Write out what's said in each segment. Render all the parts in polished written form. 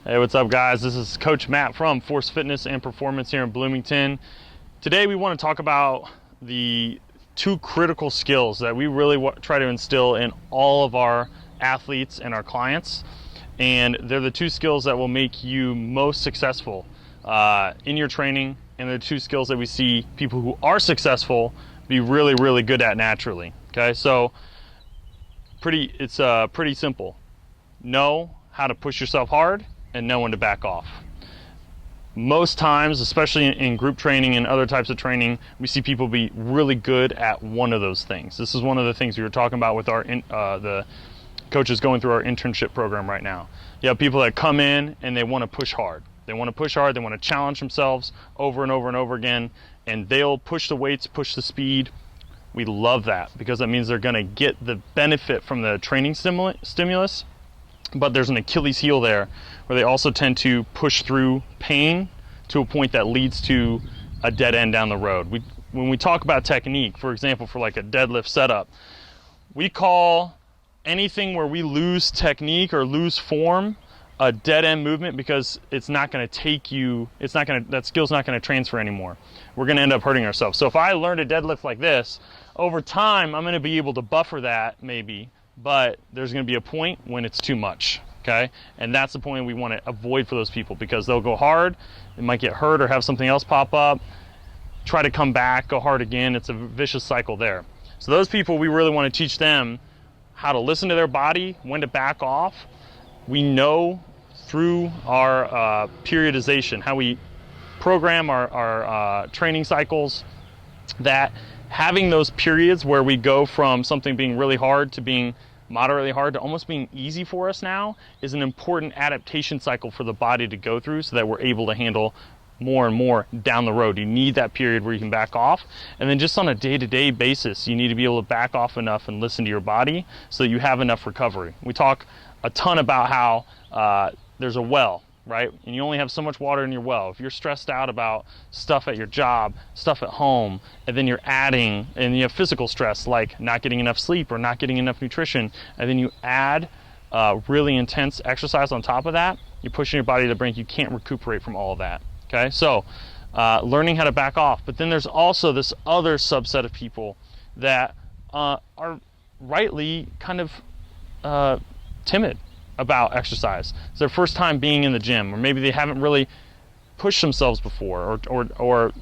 Hey, what's up guys? This is Coach Matt from Force Fitness and Performance here in Bloomington. Today we want to talk about the two critical skills that we really try to instill in all of our athletes and our clients. And they're the two skills that will make you most successful in your training, and the two skills that we see people who are successful be really, really good at naturally. Okay, so it's pretty simple. Know how to push yourself hard and know when to back off. Most times, especially in group training and other types of training, we see people be really good at one of those things. This is one of the things we were talking about with our the coaches going through our internship program right now. You have people that come in and they want to push hard. They want to push hard, they want to challenge themselves over and over and over again, and they'll push the weights, push the speed. We love that because that means they're going to get the benefit from the training stimulus. But there's an Achilles heel there where they also tend to push through pain to a point that leads to a dead end down the road. When we talk about technique, for example, for like a deadlift setup, we call anything where we lose technique or lose form a dead end movement, because it's not going to take you, that skill's not going to transfer anymore. We're going to end up hurting ourselves. So if I learned a deadlift like this, over time I'm going to be able to buffer that maybe, but there's going to be a point when it's too much, okay? And that's the point we want to avoid for those people, because they'll go hard, they might get hurt or have something else pop up, try to come back, go hard again. It's a vicious cycle there. So those people, we really want to teach them how to listen to their body, when to back off. We know through our periodization, how we program our training cycles, that having those periods where we go from something being really hard to being moderately hard to almost being easy for us now is an important adaptation cycle for the body to go through, so that we're able to handle more and more down the road. You need that period where you can back off, and then just on a day-to-day basis, you need to be able to back off enough and listen to your body so that you have enough recovery. We talk a ton about how there's a well, right? And you only have so much water in your well. If you're stressed out about stuff at your job, stuff at home, and then you're adding, and you have physical stress like not getting enough sleep or not getting enough nutrition, and then you add really intense exercise on top of that, you're pushing your body to the brink. You can't recuperate from all of that, okay? So learning how to back off. But then there's also this other subset of people that are rightly kind of timid about exercise. It's their first time being in the gym, or maybe they haven't really pushed themselves before, or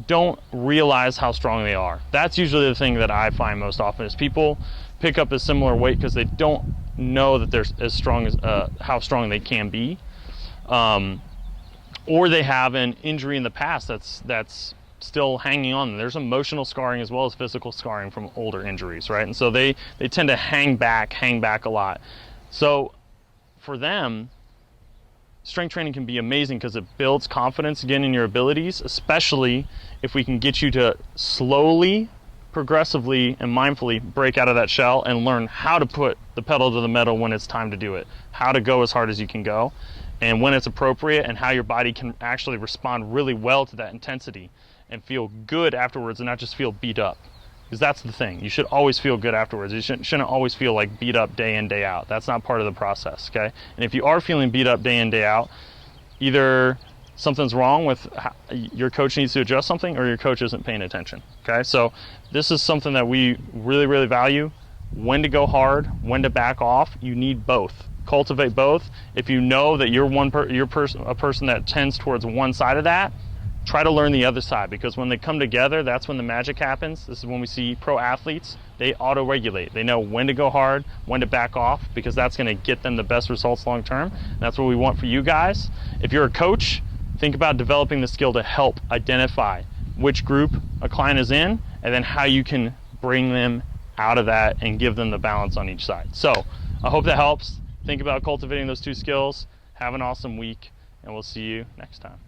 don't realize how strong they are. That's usually the thing that I find most often, is people pick up a similar weight because they don't know that they're as strong as how strong they can be, or they have an injury in the past that's still hanging on. There's emotional scarring as well as physical scarring from older injuries, right? And so they tend to hang back a lot. So for them, strength training can be amazing because it builds confidence again in your abilities, especially if we can get you to slowly, progressively, and mindfully break out of that shell and learn how to put the pedal to the metal when it's time to do it, how to go as hard as you can go, and when it's appropriate, and how your body can actually respond really well to that intensity and feel good afterwards and not just feel beat up. Because that's the thing. You should always feel good afterwards. You shouldn't always feel like beat up day in, day out. That's not part of the process, okay? And if you are feeling beat up day in, day out, either something's wrong with your coach needs to adjust something, or your coach isn't paying attention, okay? So this is something that we really, really value. When to go hard, when to back off. You need both. Cultivate both. If you know that you're a person that tends towards one side of that, try to learn the other side, because when they come together, that's when the magic happens. This is when we see pro athletes, they auto-regulate. They know when to go hard, when to back off, because that's going to get them the best results long term. That's what we want for you guys. If you're a coach, think about developing the skill to help identify which group a client is in, and then how you can bring them out of that and give them the balance on each side. So I hope that helps. Think about cultivating those two skills. Have an awesome week, and we'll see you next time.